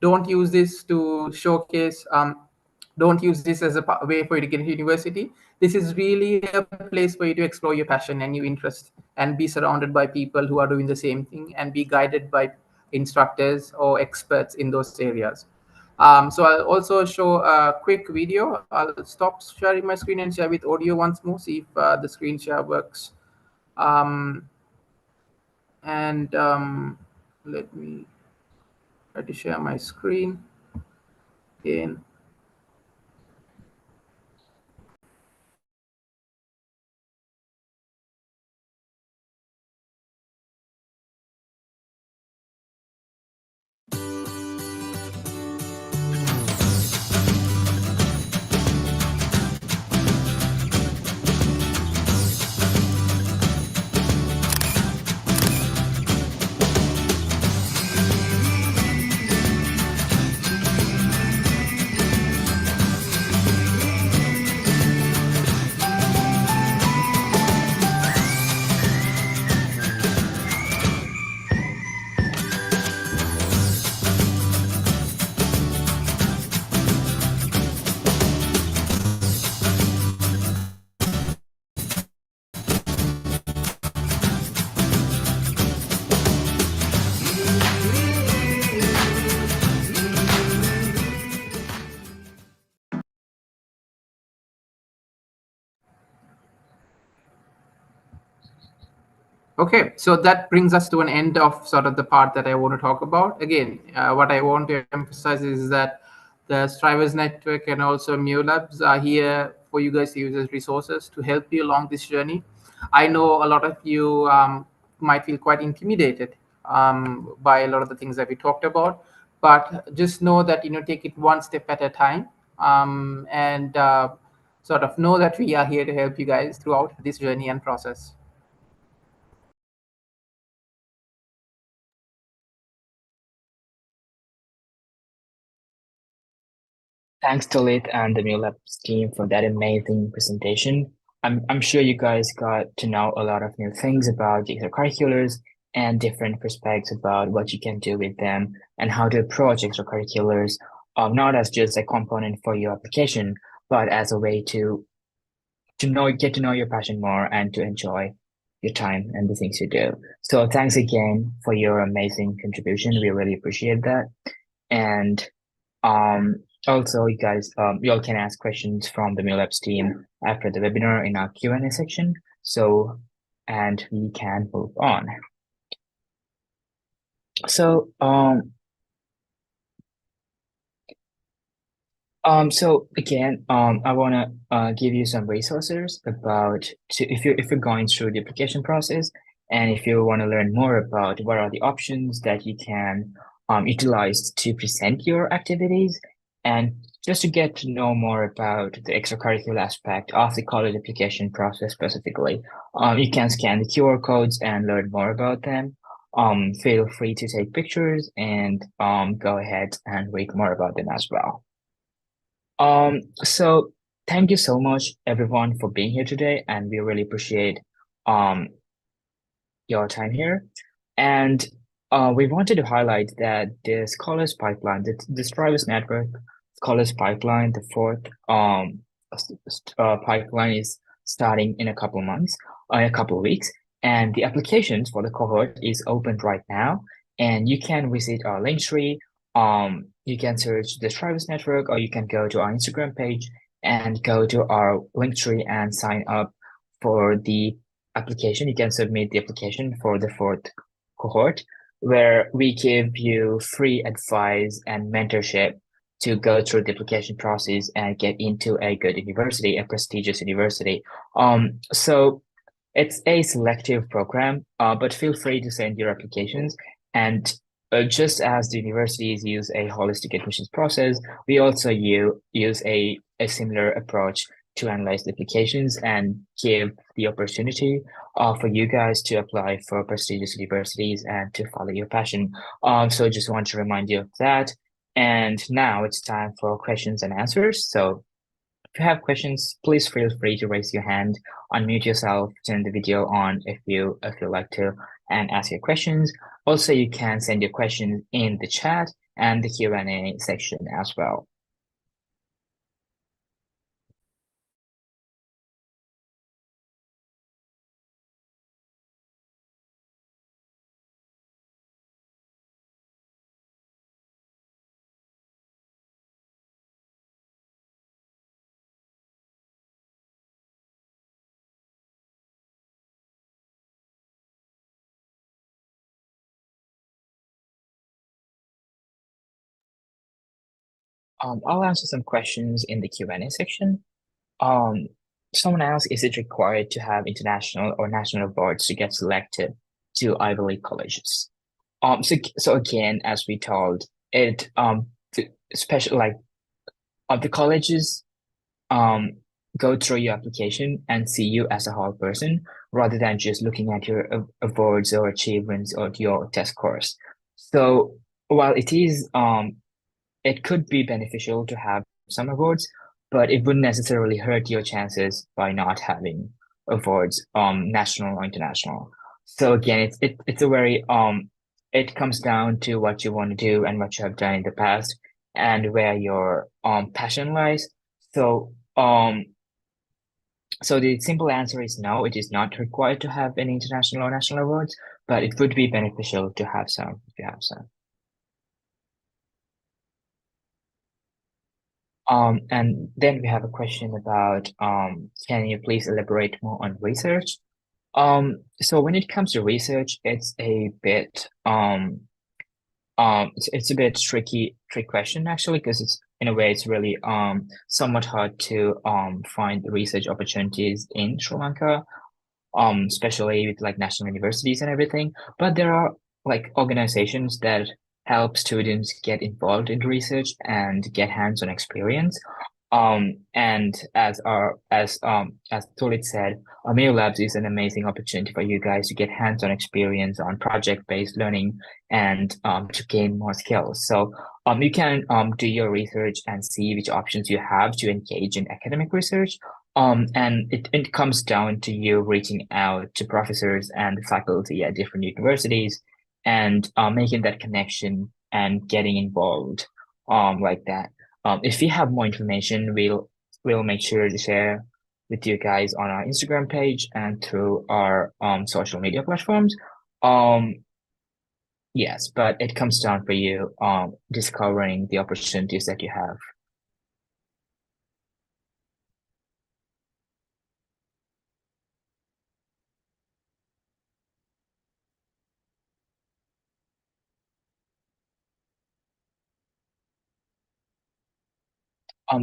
don't use this to showcase. Don't use this as a way for you to get into university. this is really a place for you to explore your passion and your interest and be surrounded by people who are doing the same thing and be guided by instructors or experts in those areas. So I'll also show a quick video. I'll stop sharing my screen and share with audio once more, see if the screen share works. And let me try to share my screen again. Okay, so that brings us to an end of sort of the part that I want to talk about. Again, what I want to emphasize is that the Strivers Network and also Mio Labs are here for you guys to use as resources to help you along this journey. I know a lot of you might feel quite intimidated by a lot of the things that we talked about, but just know that, take it one step at a time, and sort of know that we are here to help you guys throughout this journey and process. Thanks to Lit and the New Labs team for that amazing presentation. I'm sure you guys got to know a lot of new things about the extracurriculars and different perspectives about what you can do with them and how to approach extracurriculars, not as just a component for your application, but as a way to get to know your passion more and to enjoy your time and the things you do. So thanks again for your amazing contribution. We really appreciate that. And um, also, you guys, you all can ask questions from the MealLabs team after the webinar in our Q&A section. So, and we can move on. So, so again, I wanna give you some resources about if you're going through the application process and if you want to learn more about what are the options that you can utilize to present your activities and just to get to know more about the extracurricular aspect of the college application process specifically. You can scan the QR codes and learn more about them. Feel free to take pictures and go ahead and read more about them as well. So thank you so much everyone for being here today, and we really appreciate um your time here. And we wanted to highlight that the Scholars Pipeline, the Strivers Network Scholars Pipeline, the fourth pipeline is starting in a couple months, a couple of weeks, and the applications for the cohort is open right now. And you can visit our link tree. You can search the Strivers Network, or you can go to our Instagram page and go to our link tree and sign up for the application. You can submit the application for the fourth cohort, where we give you free advice and mentorship to go through the application process and get into a good university, a prestigious university. So it's a selective program, but feel free to send your applications. And just as the universities use a holistic admissions process, we also use a similar approach to analyze the applications and give the opportunity for you guys to apply for prestigious universities and to follow your passion. So just want to remind you of that. And now it's time for questions and answers. So if you have questions, please feel free to raise your hand, unmute yourself, turn the video on if you like to, and ask your questions. Also, you can send your questions in the chat and the Q&A section as well. I'll answer some questions in the Q&A section. Um, Someone asked, is it required to have international or national awards to get selected to Ivy League colleges? So again, as we told, it the special like the colleges um go through your application and see you as a whole person rather than just looking at your awards or achievements or your test scores. So while it could be beneficial to have some awards, but it wouldn't necessarily hurt your chances by not having awards, national or international. So again, it's a very it comes down to what you want to do and what you have done in the past and where your passion lies. So so the simple answer is no, it is not required to have any international or national awards, but it would be beneficial to have some if you have some. And then we have a question about can you please elaborate more on research? So when it comes to research, it's a bit it's a bit trick question actually, because it's in a way it's really somewhat hard to find research opportunities in Sri Lanka, especially with like national universities and everything. But there are like organizations that help students get involved in research and get hands-on experience. And as Tulit said, Ameo Labs is an amazing opportunity for you guys to get hands-on experience on project-based learning and to gain more skills. So you can do your research and see which options you have to engage in academic research. And it comes down to you reaching out to professors and faculty at different universities and making that connection and getting involved like that. If we have more information, we'll make sure to share with you guys on our Instagram page and through our social media platforms. Um, yes, but it comes down for you discovering the opportunities that you have.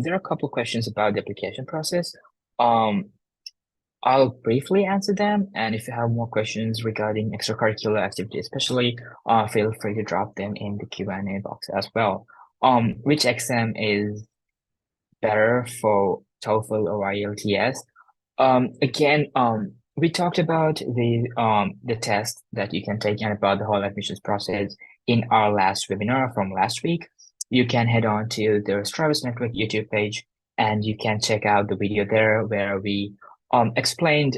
There are a couple questions about the application process. Um, I'll briefly answer them, and if you have more questions regarding extracurricular activity, especially, feel free to drop them in the Q&A box as well. Which exam is better for TOEFL or IELTS? Again, we talked about the test that you can take and about the whole admissions process in our last webinar from last week. You can head on to the Travis Network YouTube page and you can check out the video there where we explained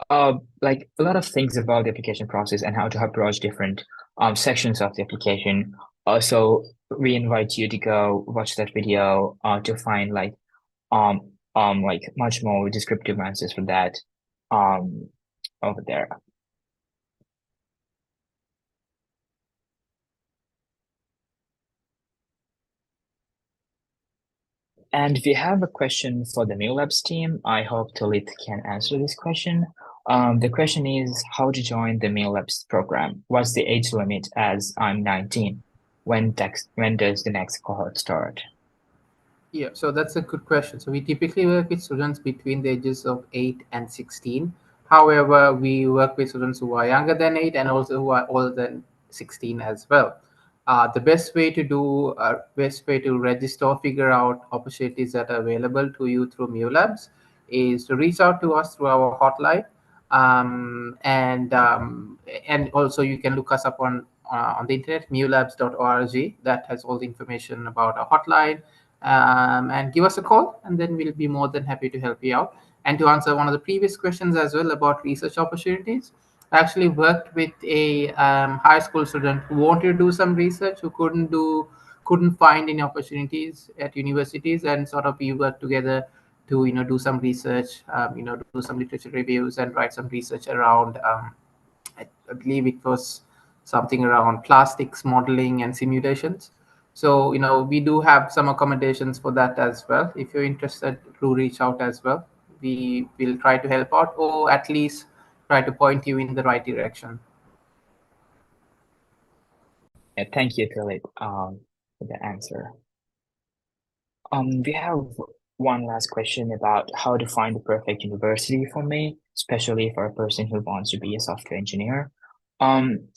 like a lot of things about the application process and how to approach different sections of the application. Also, we invite you to go watch that video to find um like much more descriptive answers for that um over there. And we have a question for the New Labs team. I hope Talit can answer this question. The question is how to join the Meal Labs program. What's the age limit as I'm 19? When does the next cohort start? Yeah, so that's a good question. So we typically work with students between the ages of 8 and 16. However, we work with students who are younger than 8 and also who are older than 16 as well. Best way to register or figure out opportunities that are available to you through MuLabs is to reach out to us through our hotline. And also you can look us up on the internet, mulabs.org. That has all the information about our hotline, and give us a call, and then we'll be more than happy to help you out. And to answer one of the previous questions as well about research opportunities, I actually worked with a high school student who wanted to do some research, who couldn't find any opportunities at universities, and sort of we worked together to do some research, do some literature reviews and write some research around. I believe it was something around plastics modeling and simulations. So, we do have some accommodations for that as well. If you're interested, do reach out as well. We will try to help out or at least try to point you in the right direction. Yeah, thank you, Talit, for the answer. We have one last question about how to find the perfect university for me, especially for a person who wants to be a software engineer.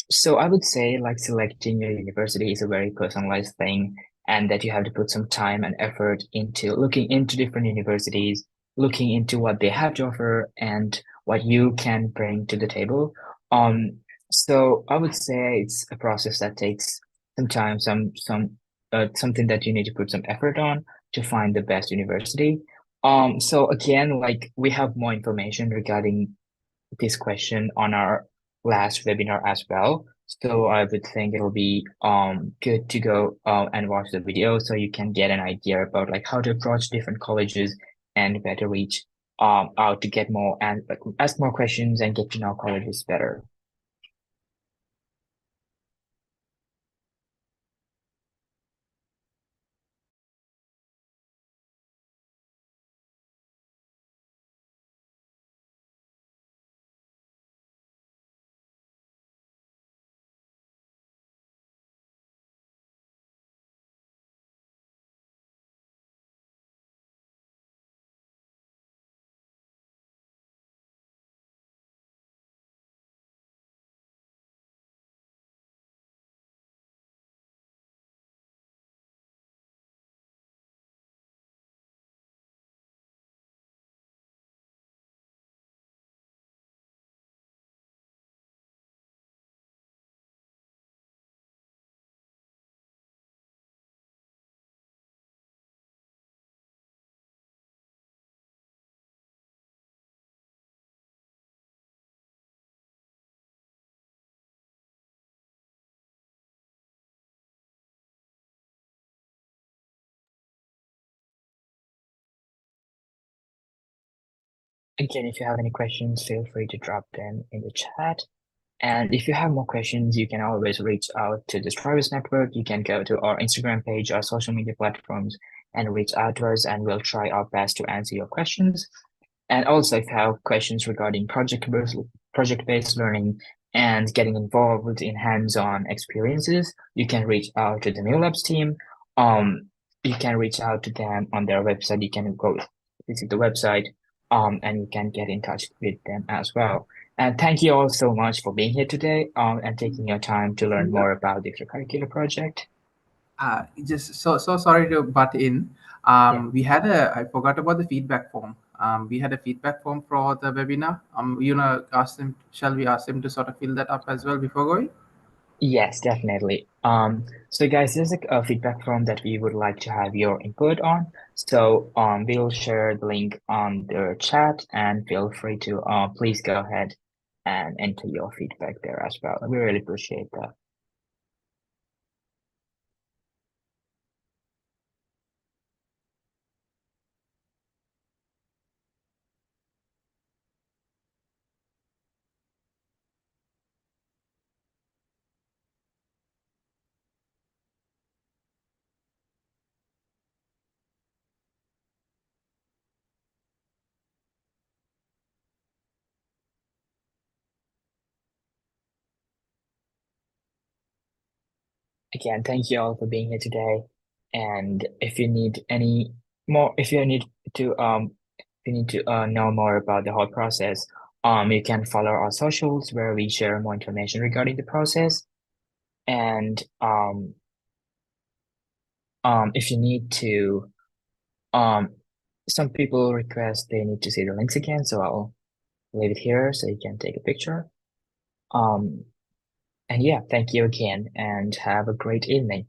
So I would say like selecting your university is a very personalized thing, and that you have to put some time and effort into looking into different universities, looking into what they have to offer and what you can bring to the table. Um, so I would say it's a process that takes some time, something that you need to put some effort on to find the best university. So again, like we have more information regarding this question on our last webinar as well. So I would think it'll be good to go and watch the video so you can get an idea about like how to approach different colleges and where to reach out to get more and like, ask more questions and get to know colleges better. Again, if you have any questions, feel free to drop them in the chat. And if you have more questions, you can always reach out to the Strivers Network. You can go to our Instagram page, our social media platforms, and reach out to us, and we'll try our best to answer your questions. And also, if you have questions regarding project-based learning and getting involved in hands-on experiences, you can reach out to the New Labs team. Um, you can reach out to them on their website. You can go visit the website, and you can get in touch with them as well. And thank you all so much for being here today, and taking your time to learn more about the extracurricular project. Just so sorry to butt in. Yeah. We had I forgot about the feedback form. We had a feedback form for the webinar. Ask them. Shall we ask them to sort of fill that up as well before going? Yes, definitely. So guys, there's a feedback form that we would like to have your input on. So we'll share the link on the chat and feel free to please go ahead and enter your feedback there as well. We really appreciate that. Again, thank you all for being here today. And if you need any more, if you need to know more about the whole process, you can follow our socials where we share more information regarding the process. And if you need to, um, some people request they need to see the links again, so I'll leave it here so you can take a picture. Um, and yeah, thank you again and have a great evening.